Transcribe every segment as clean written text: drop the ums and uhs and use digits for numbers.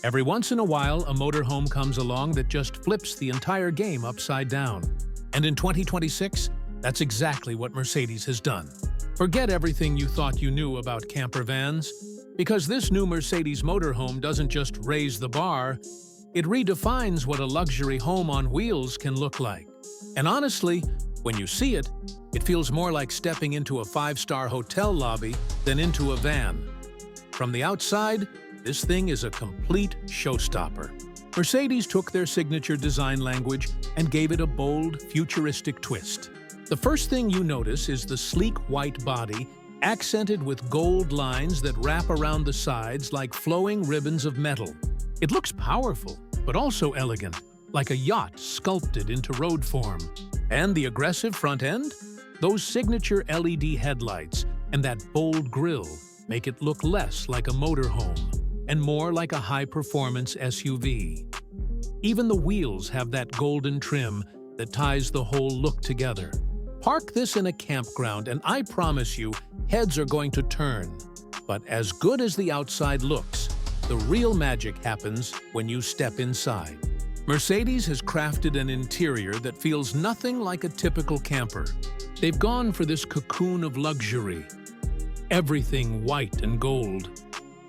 Every once in a while, a motorhome comes along that just flips the entire game upside down. And in 2026, that's exactly what Mercedes has done. Forget everything you thought you knew about camper vans, because this new Mercedes motorhome doesn't just raise the bar, it redefines what a luxury home on wheels can look like. And honestly, when you see it, it feels more like stepping into a five-star hotel lobby than into a van. From the outside, this thing is a complete showstopper. Mercedes took their signature design language and gave it a bold, futuristic twist. The first thing you notice is the sleek white body, accented with gold lines that wrap around the sides like flowing ribbons of metal. It looks powerful, but also elegant, like a yacht sculpted into road form. And the aggressive front end? Those signature LED headlights and that bold grille make it look less like a motorhome and more like a high-performance SUV. Even the wheels have that golden trim that ties the whole look together. Park this in a campground and I promise you, heads are going to turn. But as good as the outside looks, the real magic happens when you step inside. Mercedes has crafted an interior that feels nothing like a typical camper. They've gone for this cocoon of luxury. Everything white and gold,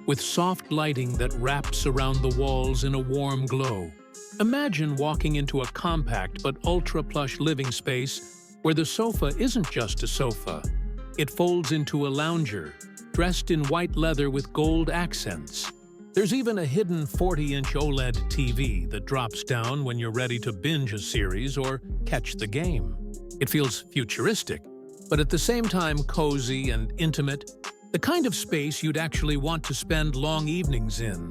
with soft lighting that wraps around the walls in a warm glow. Imagine walking into a compact but ultra-plush living space where the sofa isn't just a sofa. It folds into a lounger, dressed in white leather with gold accents. There's even a hidden 40-inch OLED TV that drops down when you're ready to binge a series or catch the game. It feels futuristic, but at the same time cozy and intimate, the kind of space you'd actually want to spend long evenings in.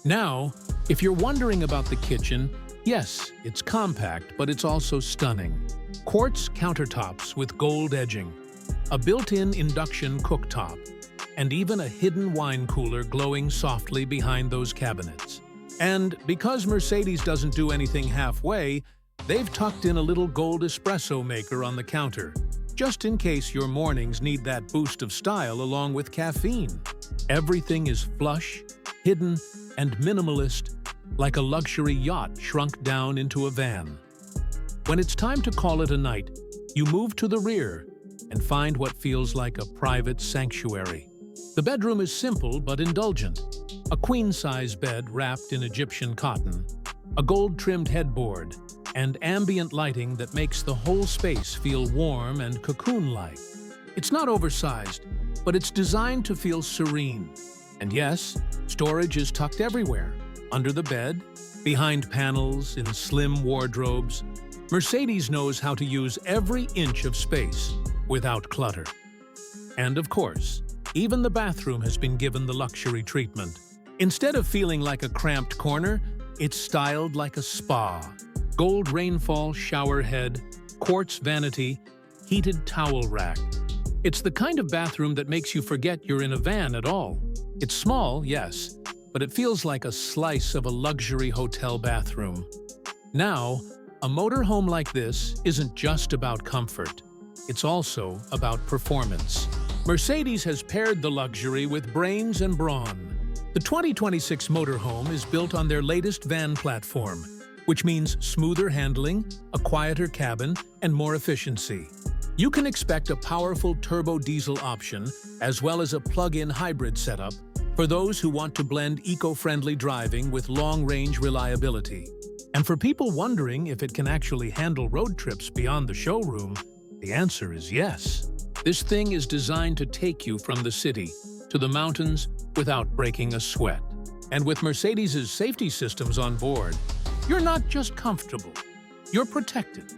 Now, if you're wondering about the kitchen, yes, it's compact, but it's also stunning. Quartz countertops with gold edging, a built-in induction cooktop, and even a hidden wine cooler glowing softly behind those cabinets. And because Mercedes doesn't do anything halfway, they've tucked in a little gold espresso maker on the counter, just in case your mornings need that boost of style along with caffeine. Everything is flush, hidden, and minimalist, like a luxury yacht shrunk down into a van. When it's time to call it a night, you move to the rear and find what feels like a private sanctuary. The bedroom is simple but indulgent. A queen-size bed wrapped in Egyptian cotton, a gold-trimmed headboard, and ambient lighting that makes the whole space feel warm and cocoon-like. It's not oversized, but it's designed to feel serene. And yes, storage is tucked everywhere, under the bed, behind panels, in slim wardrobes. Mercedes knows how to use every inch of space without clutter. And of course, even the bathroom has been given the luxury treatment. Instead of feeling like a cramped corner, it's styled like a spa. Gold rainfall shower head, quartz vanity, heated towel rack. It's the kind of bathroom that makes you forget you're in a van at all. It's small, yes, but it feels like a slice of a luxury hotel bathroom. Now, a motorhome like this isn't just about comfort. It's also about performance. Mercedes has paired the luxury with brains and brawn. The 2026 motorhome is built on their latest van platform, which means smoother handling, a quieter cabin, and more efficiency. You can expect a powerful turbo diesel option, as well as a plug-in hybrid setup, for those who want to blend eco-friendly driving with long-range reliability. And for people wondering if it can actually handle road trips beyond the showroom, the answer is yes. This thing is designed to take you from the city to the mountains without breaking a sweat. And with Mercedes' safety systems on board, you're not just comfortable, you're protected.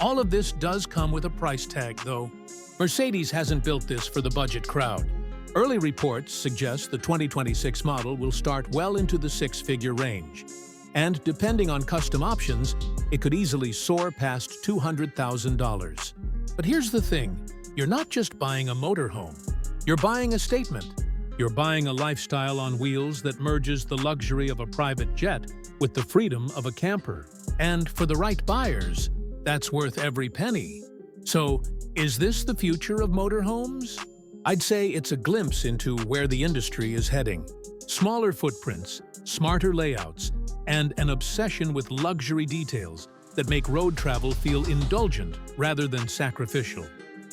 All of this does come with a price tag, though. Mercedes hasn't built this for the budget crowd. Early reports suggest the 2026 model will start well into the six-figure range. And depending on custom options, it could easily soar past $200,000. But here's the thing, you're not just buying a motorhome. You're buying a statement. You're buying a lifestyle on wheels that merges the luxury of a private jet with the freedom of a camper. And for the right buyers, that's worth every penny. So, is this the future of motorhomes? I'd say it's a glimpse into where the industry is heading. Smaller footprints, smarter layouts, and an obsession with luxury details that make road travel feel indulgent rather than sacrificial.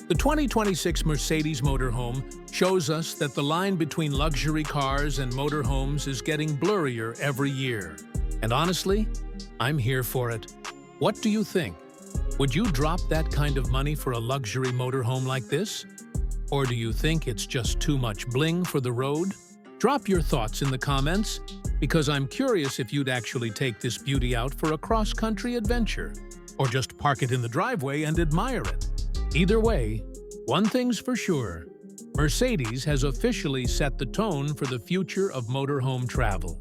The 2026 Mercedes Motorhome shows us that the line between luxury cars and motorhomes is getting blurrier every year. And honestly, I'm here for it. What do you think? Would you drop that kind of money for a luxury motorhome like this? Or do you think it's just too much bling for the road? Drop your thoughts in the comments, because I'm curious if you'd actually take this beauty out for a cross-country adventure, or just park it in the driveway and admire it. Either way, one thing's for sure, Mercedes has officially set the tone for the future of motorhome travel.